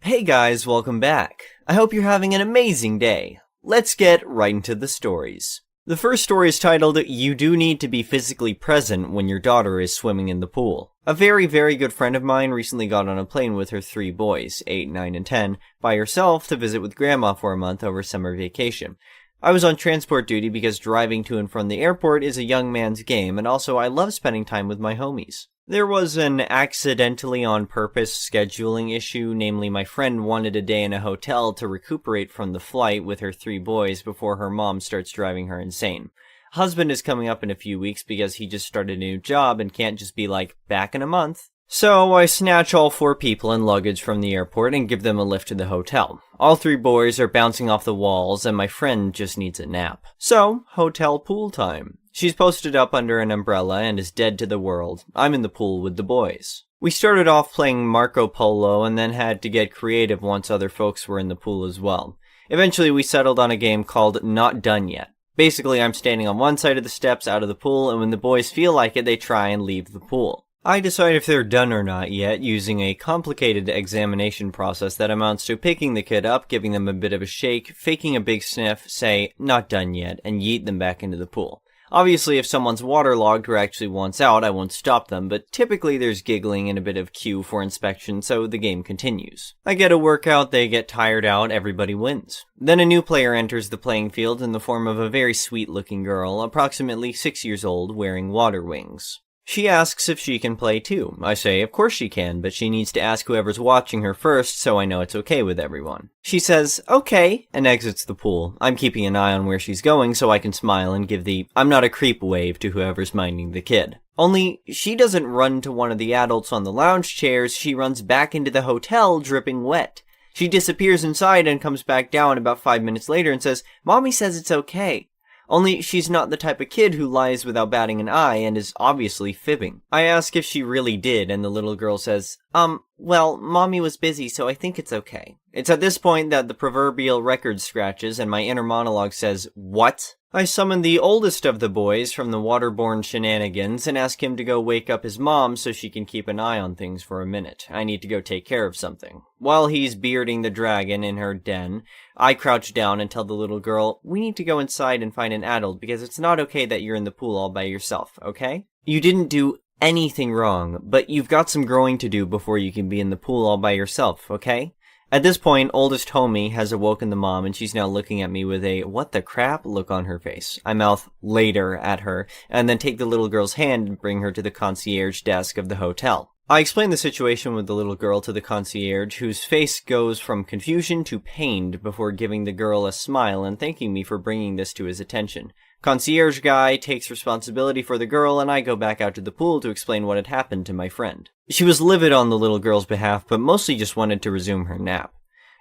Hey guys, welcome back. I hope you're having an amazing day. Let's get right into the stories. The first story is titled, You Do Need to Be Physically Present When Your Daughter is Swimming in the Pool. A very good friend of mine recently got on a plane with her 3 boys, 8, 9, and 10, by herself to visit with Grandma for a month over summer vacation. I was on transport duty because driving to and from the airport is a young man's game, and also I love spending time with my homies. There was an accidentally on purpose scheduling issue, namely my friend wanted a day in a hotel to recuperate from the flight with her 3 boys before her mom starts driving her insane. Husband is coming up in a few weeks because he just started a new job and can't just be like, back in a month. So I snatch all 4 people and luggage from the airport and give them a lift to the hotel. All 3 boys are bouncing off the walls and my friend just needs a nap. So, hotel pool time. She's posted up under an umbrella and is dead to the world. I'm in the pool with the boys. We started off playing Marco Polo and then had to get creative once other folks were in the pool as well. Eventually we settled on a game called Not Done Yet. Basically, I'm standing on one side of the steps out of the pool, and when the boys feel like it, they try and leave the pool. I decide if they're done or not yet using a complicated examination process that amounts to picking the kid up, giving them a bit of a shake, faking a big sniff, say, not done yet, and yeet them back into the pool. Obviously, if someone's waterlogged or actually wants out, I won't stop them, but typically there's giggling and a bit of cue for inspection, so the game continues. I get a workout, they get tired out, everybody wins. Then a new player enters the playing field in the form of a very sweet-looking girl, approximately 6 years old, wearing water wings. She asks if she can play too. I say, of course she can, but she needs to ask whoever's watching her first so I know it's okay with everyone. She says, okay, and exits the pool. I'm keeping an eye on where she's going so I can smile and give the I'm not a creep wave to whoever's minding the kid. Only, she doesn't run to one of the adults on the lounge chairs, she runs back into the hotel dripping wet. She disappears inside and comes back down about 5 minutes later and says, Mommy says it's okay. Only she's not the type of kid who lies without batting an eye and is obviously fibbing. I ask if she really did, and the little girl says, well, Mommy was busy, so I think it's okay. It's at this point that the proverbial record scratches and my inner monologue says, what? I summon the oldest of the boys from the waterborne shenanigans and ask him to go wake up his mom so she can keep an eye on things for a minute. I need to go take care of something. While he's bearding the dragon in her den, I crouch down and tell the little girl, we need to go inside and find an adult because it's not okay that you're in the pool all by yourself, okay? You didn't do anything wrong, but you've got some growing to do before you can be in the pool all by yourself, okay? At this point, oldest homie has awoken the mom and she's now looking at me with a what the crap look on her face. I mouth later at her and then take the little girl's hand and bring her to the concierge desk of the hotel. I explain the situation with the little girl to the concierge, whose face goes from confusion to pained before giving the girl a smile and thanking me for bringing this to his attention. Concierge guy takes responsibility for the girl and I go back out to the pool to explain what had happened to my friend. She was livid on the little girl's behalf, but mostly just wanted to resume her nap.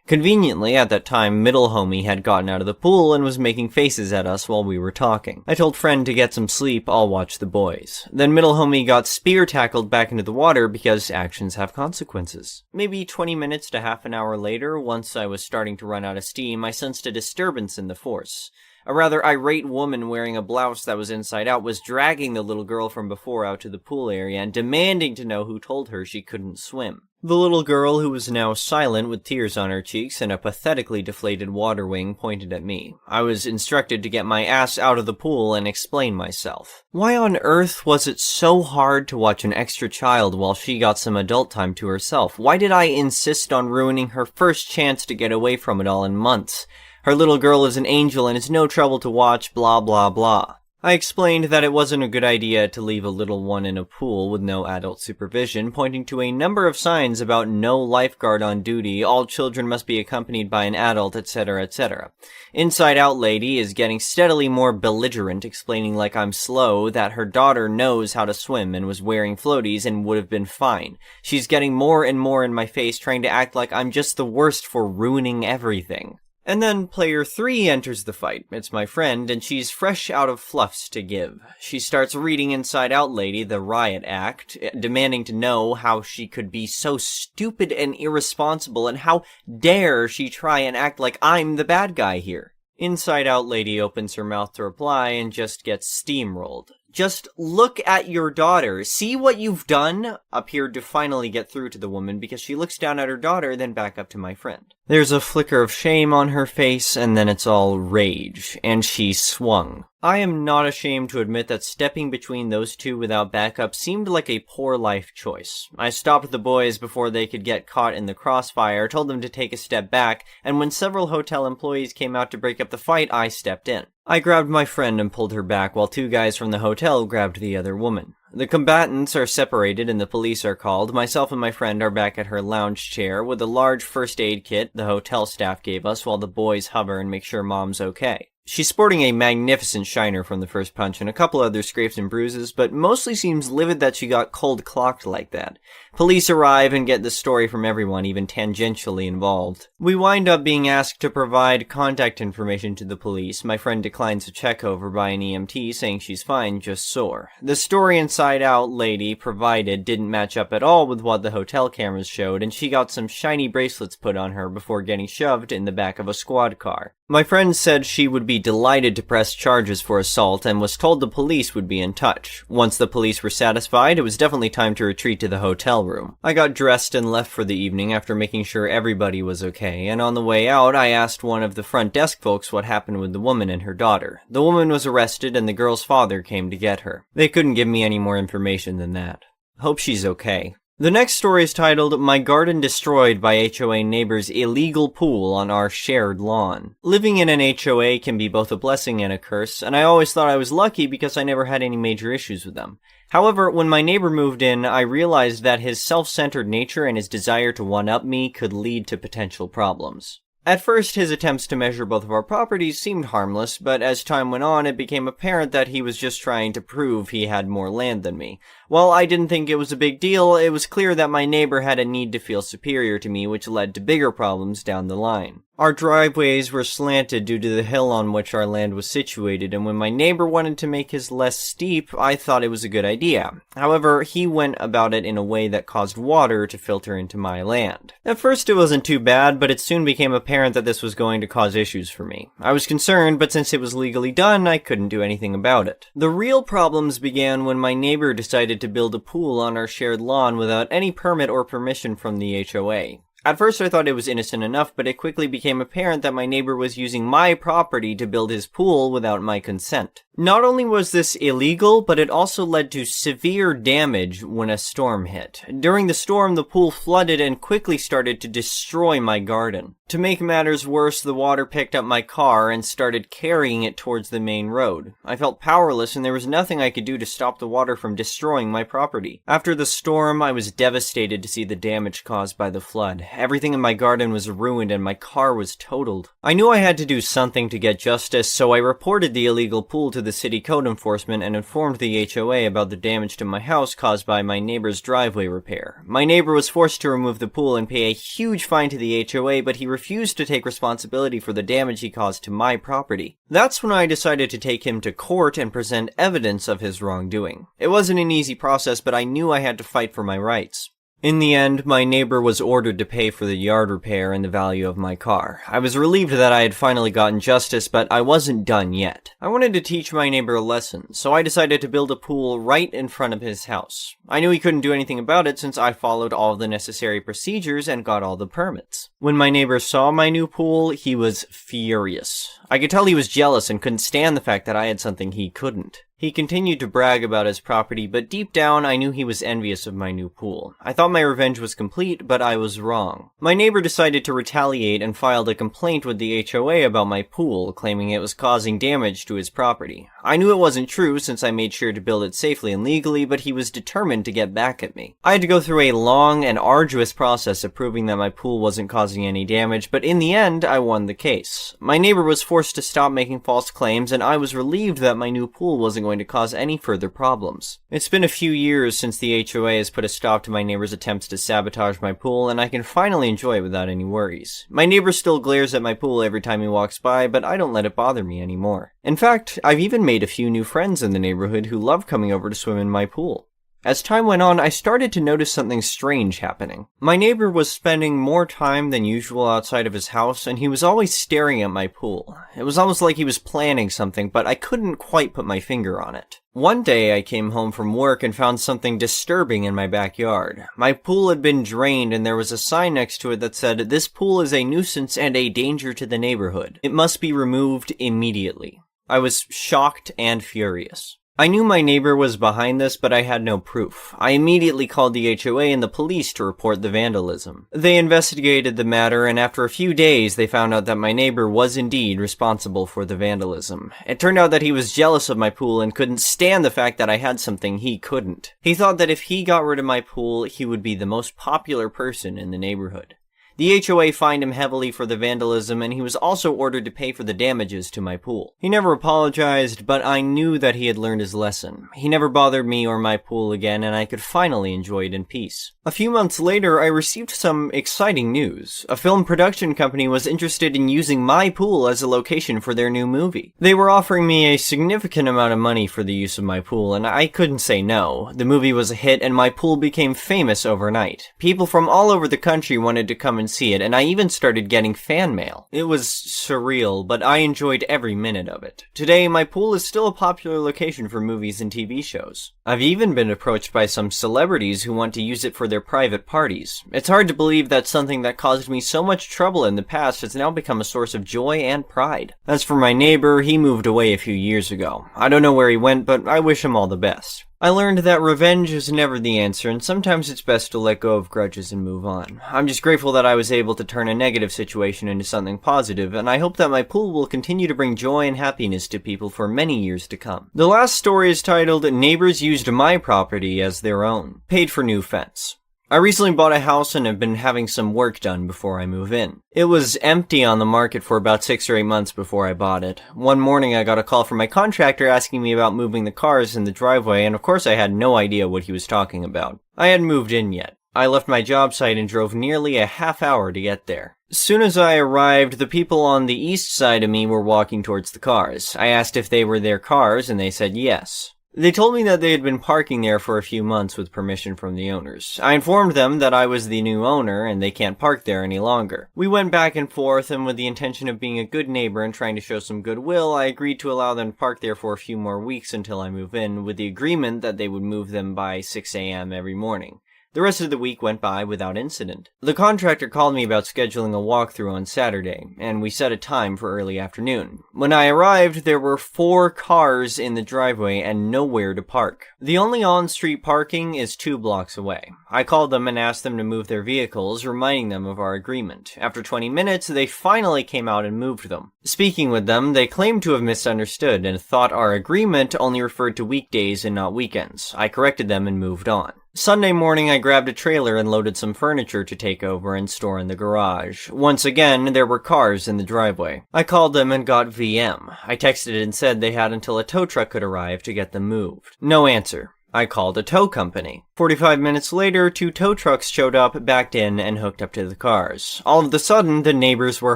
Conveniently, at that time, middle homie had gotten out of the pool and was making faces at us while we were talking. I told friend to get some sleep, I'll watch the boys. Then middle homie got spear tackled back into the water because actions have consequences. Maybe 20 minutes to half an hour later, once I was starting to run out of steam, I sensed a disturbance in the force. A rather irate woman wearing a blouse that was inside out was dragging the little girl from before out to the pool area and demanding to know who told her she couldn't swim. The little girl, who was now silent with tears on her cheeks and a pathetically deflated water wing, pointed at me. I was instructed to get my ass out of the pool and explain myself. Why on earth was it so hard to watch an extra child while she got some adult time to herself? Why did I insist on ruining her first chance to get away from it all in months? Her little girl is an angel and it's no trouble to watch, blah blah blah. I explained that it wasn't a good idea to leave a little one in a pool with no adult supervision, pointing to a number of signs about no lifeguard on duty, all children must be accompanied by an adult, etc., etc. Inside Out Lady is getting steadily more belligerent, explaining like I'm slow, that her daughter knows how to swim and was wearing floaties and would have been fine. She's getting more and more in my face, trying to act like I'm just the worst for ruining everything. And then player 3 enters the fight. It's my friend, and she's fresh out of fluffs to give. She starts reading Inside Out Lady, the riot act, demanding to know how she could be so stupid and irresponsible, and how dare she try and act like I'm the bad guy here. Inside Out Lady opens her mouth to reply and just gets steamrolled. Just look at your daughter. See what you've done? Appeared to finally get through to the woman because she looks down at her daughter, then back up to my friend. There's a flicker of shame on her face, and then it's all rage, and she swung. I am not ashamed to admit that stepping between those two without backup seemed like a poor life choice. I stopped the boys before they could get caught in the crossfire, told them to take a step back, and when several hotel employees came out to break up the fight, I stepped in. I grabbed my friend and pulled her back while two guys from the hotel grabbed the other woman. The combatants are separated and the police are called. Myself and my friend are back at her lounge chair with a large first aid kit the hotel staff gave us while the boys hover and make sure Mom's okay. She's sporting a magnificent shiner from the first punch and a couple other scrapes and bruises, but mostly seems livid that she got cold-clocked like that. Police arrive and get the story from everyone, even tangentially involved. We wind up being asked to provide contact information to the police. My friend declines a check over by an EMT, saying she's fine, just sore. The story Inside Out lady provided didn't match up at all with what the hotel cameras showed, and she got some shiny bracelets put on her before getting shoved in the back of a squad car. My friend said she would be delighted to press charges for assault and was told the police would be in touch. Once the police were satisfied, it was definitely time to retreat to the hotel room. I got dressed and left for the evening after making sure everybody was okay, and on the way out, I asked one of the front desk folks what happened with the woman and her daughter. The woman was arrested and the girl's father came to get her. They couldn't give me any more information than that. Hope she's okay. The next story is titled, My Garden Destroyed by HOA Neighbor's Illegal Pool on Our Shared Lawn. Living in an HOA can be both a blessing and a curse, and I always thought I was lucky because I never had any major issues with them. However, when my neighbor moved in, I realized that his self-centered nature and his desire to one-up me could lead to potential problems. At first, his attempts to measure both of our properties seemed harmless, but as time went on, it became apparent that he was just trying to prove he had more land than me. While I didn't think it was a big deal, it was clear that my neighbor had a need to feel superior to me, which led to bigger problems down the line. Our driveways were slanted due to the hill on which our land was situated, and when my neighbor wanted to make his less steep, I thought it was a good idea. However, he went about it in a way that caused water to filter into my land. At first it wasn't too bad, but it soon became apparent that this was going to cause issues for me. I was concerned, but since it was legally done, I couldn't do anything about it. The real problems began when my neighbor decided to build a pool on our shared lawn without any permit or permission from the HOA. At first I thought it was innocent enough, but it quickly became apparent that my neighbor was using my property to build his pool without my consent. Not only was this illegal, but it also led to severe damage when a storm hit. During the storm, the pool flooded and quickly started to destroy my garden. To make matters worse, the water picked up my car and started carrying it towards the main road. I felt powerless and there was nothing I could do to stop the water from destroying my property. After the storm, I was devastated to see the damage caused by the flood. Everything in my garden was ruined and my car was totaled. I knew I had to do something to get justice, so I reported the illegal pool to the city code enforcement and informed the HOA about the damage to my house caused by my neighbor's driveway repair. My neighbor was forced to remove the pool and pay a huge fine to the HOA, but he refused to take responsibility for the damage he caused to my property. That's when I decided to take him to court and present evidence of his wrongdoing. It wasn't an easy process, but I knew I had to fight for my rights. In the end, my neighbor was ordered to pay for the yard repair and the value of my car. I was relieved that I had finally gotten justice, but I wasn't done yet. I wanted to teach my neighbor a lesson, so I decided to build a pool right in front of his house. I knew he couldn't do anything about it since I followed all the necessary procedures and got all the permits. When my neighbor saw my new pool, he was furious. I could tell he was jealous and couldn't stand the fact that I had something he couldn't. He continued to brag about his property, but deep down I knew he was envious of my new pool. I thought my revenge was complete, but I was wrong. My neighbor decided to retaliate and filed a complaint with the HOA about my pool, claiming it was causing damage to his property. I knew it wasn't true since I made sure to build it safely and legally, but he was determined to get back at me. I had to go through a long and arduous process of proving that my pool wasn't causing any damage, but in the end, I won the case. My neighbor was forced to stop making false claims, and I was relieved that my new pool wasn't going to cause any further problems. It's been a few years since the HOA has put a stop to my neighbor's attempts to sabotage my pool, and I can finally enjoy it without any worries. My neighbor still glares at my pool every time he walks by, but I don't let it bother me anymore. In fact, I've even made a few new friends in the neighborhood who love coming over to swim in my pool. As time went on, I started to notice something strange happening. My neighbor was spending more time than usual outside of his house, and he was always staring at my pool. It was almost like he was planning something, but I couldn't quite put my finger on it. One day I came home from work and found something disturbing in my backyard. My pool had been drained and there was a sign next to it that said, "This pool is a nuisance and a danger to the neighborhood. It must be removed immediately." I was shocked and furious. I knew my neighbor was behind this, but I had no proof. I immediately called the HOA and the police to report the vandalism. They investigated the matter, and after a few days, they found out that my neighbor was indeed responsible for the vandalism. It turned out that he was jealous of my pool and couldn't stand the fact that I had something he couldn't. He thought that if he got rid of my pool, he would be the most popular person in the neighborhood. The HOA fined him heavily for the vandalism, and he was also ordered to pay for the damages to my pool. He never apologized, but I knew that he had learned his lesson. He never bothered me or my pool again, and I could finally enjoy it in peace. A few months later, I received some exciting news. A film production company was interested in using my pool as a location for their new movie. They were offering me a significant amount of money for the use of my pool, and I couldn't say no. The movie was a hit, and my pool became famous overnight. People from all over the country wanted to come and see it, and I even started getting fan mail. It was surreal, but I enjoyed every minute of it. Today, my pool is still a popular location for movies and TV shows. I've even been approached by some celebrities who want to use it for their private parties. It's hard to believe that something that caused me so much trouble in the past has now become a source of joy and pride. As for my neighbor, he moved away a few years ago. I don't know where he went, but I wish him all the best. I learned that revenge is never the answer, and sometimes it's best to let go of grudges and move on. I'm just grateful that I was able to turn a negative situation into something positive, and I hope that my pool will continue to bring joy and happiness to people for many years to come. The last story is titled, "Neighbors Used My Property as Their Own. Paid for New Fence." I recently bought a house and have been having some work done before I move in. It was empty on the market for about 6 or 8 months before I bought it. One morning I got a call from my contractor asking me about moving the cars in the driveway, and of course I had no idea what he was talking about. I hadn't moved in yet. I left my job site and drove nearly a half hour to get there. As soon as I arrived, the people on the east side of me were walking towards the cars. I asked if they were their cars, and they said yes. They told me that they had been parking there for a few months with permission from the owners. I informed them that I was the new owner and they can't park there any longer. We went back and forth, and with the intention of being a good neighbor and trying to show some goodwill, I agreed to allow them to park there for a few more weeks until I move in, with the agreement that they would move them by 6 a.m. every morning. The rest of the week went by without incident. The contractor called me about scheduling a walkthrough on Saturday, and we set a time for early afternoon. When I arrived, there were 4 cars in the driveway and nowhere to park. The only on-street parking is 2 blocks away. I called them and asked them to move their vehicles, reminding them of our agreement. After 20 minutes, they finally came out and moved them. Speaking with them, they claimed to have misunderstood and thought our agreement only referred to weekdays and not weekends. I corrected them and moved on. Sunday morning, I grabbed a trailer and loaded some furniture to take over and store in the garage. Once again, there were cars in the driveway. I called them and got VM. I texted and said they had until a tow truck could arrive to get them moved. No answer. I called a tow company. 45 minutes later, 2 tow trucks showed up, backed in, and hooked up to the cars. All of a sudden, the neighbors were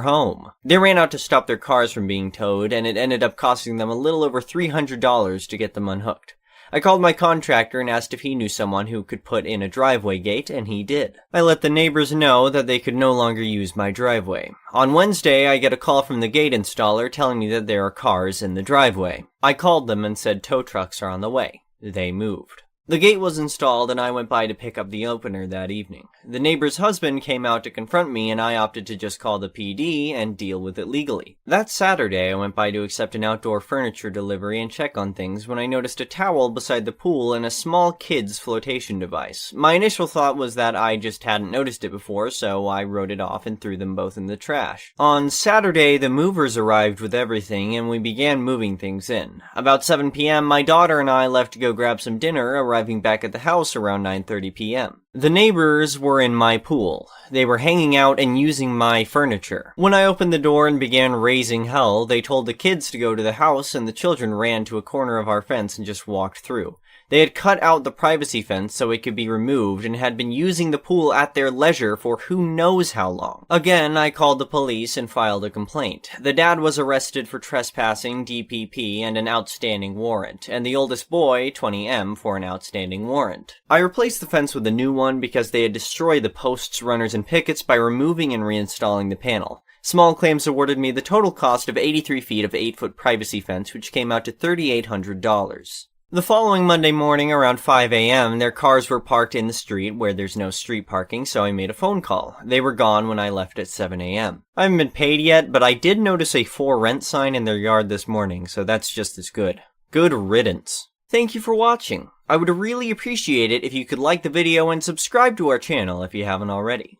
home. They ran out to stop their cars from being towed, and it ended up costing them a little over $300 to get them unhooked. I called my contractor and asked if he knew someone who could put in a driveway gate, and he did. I let the neighbors know that they could no longer use my driveway. On Wednesday, I get a call from the gate installer telling me that there are cars in the driveway. I called them and said tow trucks are on the way. They moved. The gate was installed, and I went by to pick up the opener that evening. The neighbor's husband came out to confront me, and I opted to just call the PD and deal with it legally. That Saturday, I went by to accept an outdoor furniture delivery and check on things when I noticed a towel beside the pool and a small kid's flotation device. My initial thought was that I just hadn't noticed it before, so I wrote it off and threw them both in the trash. On Saturday, the movers arrived with everything, and we began moving things in. About 7 p.m., my daughter and I left to go grab some dinner, arriving back at the house around 9:30 p.m. The neighbors were in my pool. They were hanging out and using my furniture. When I opened the door and began raising hell, they told the kids to go to the house, and the children ran to a corner of our fence and just walked through. They had cut out the privacy fence so it could be removed and had been using the pool at their leisure for who knows how long. Again, I called the police and filed a complaint. The dad was arrested for trespassing, DPP, and an outstanding warrant, and the oldest boy, 20M, for an outstanding warrant. I replaced the fence with a new one because they had destroyed the posts, runners, and pickets by removing and reinstalling the panel. Small Claims awarded me the total cost of 83 feet of 8-foot privacy fence, which came out to $3,800. The following Monday morning around 5 a.m., their cars were parked in the street where there's no street parking, so I made a phone call. They were gone when I left at 7 a.m. I haven't been paid yet, but I did notice a for rent sign in their yard this morning, so that's just as good. Good riddance. Thank you for watching. I would really appreciate it if you could like the video and subscribe to our channel if you haven't already.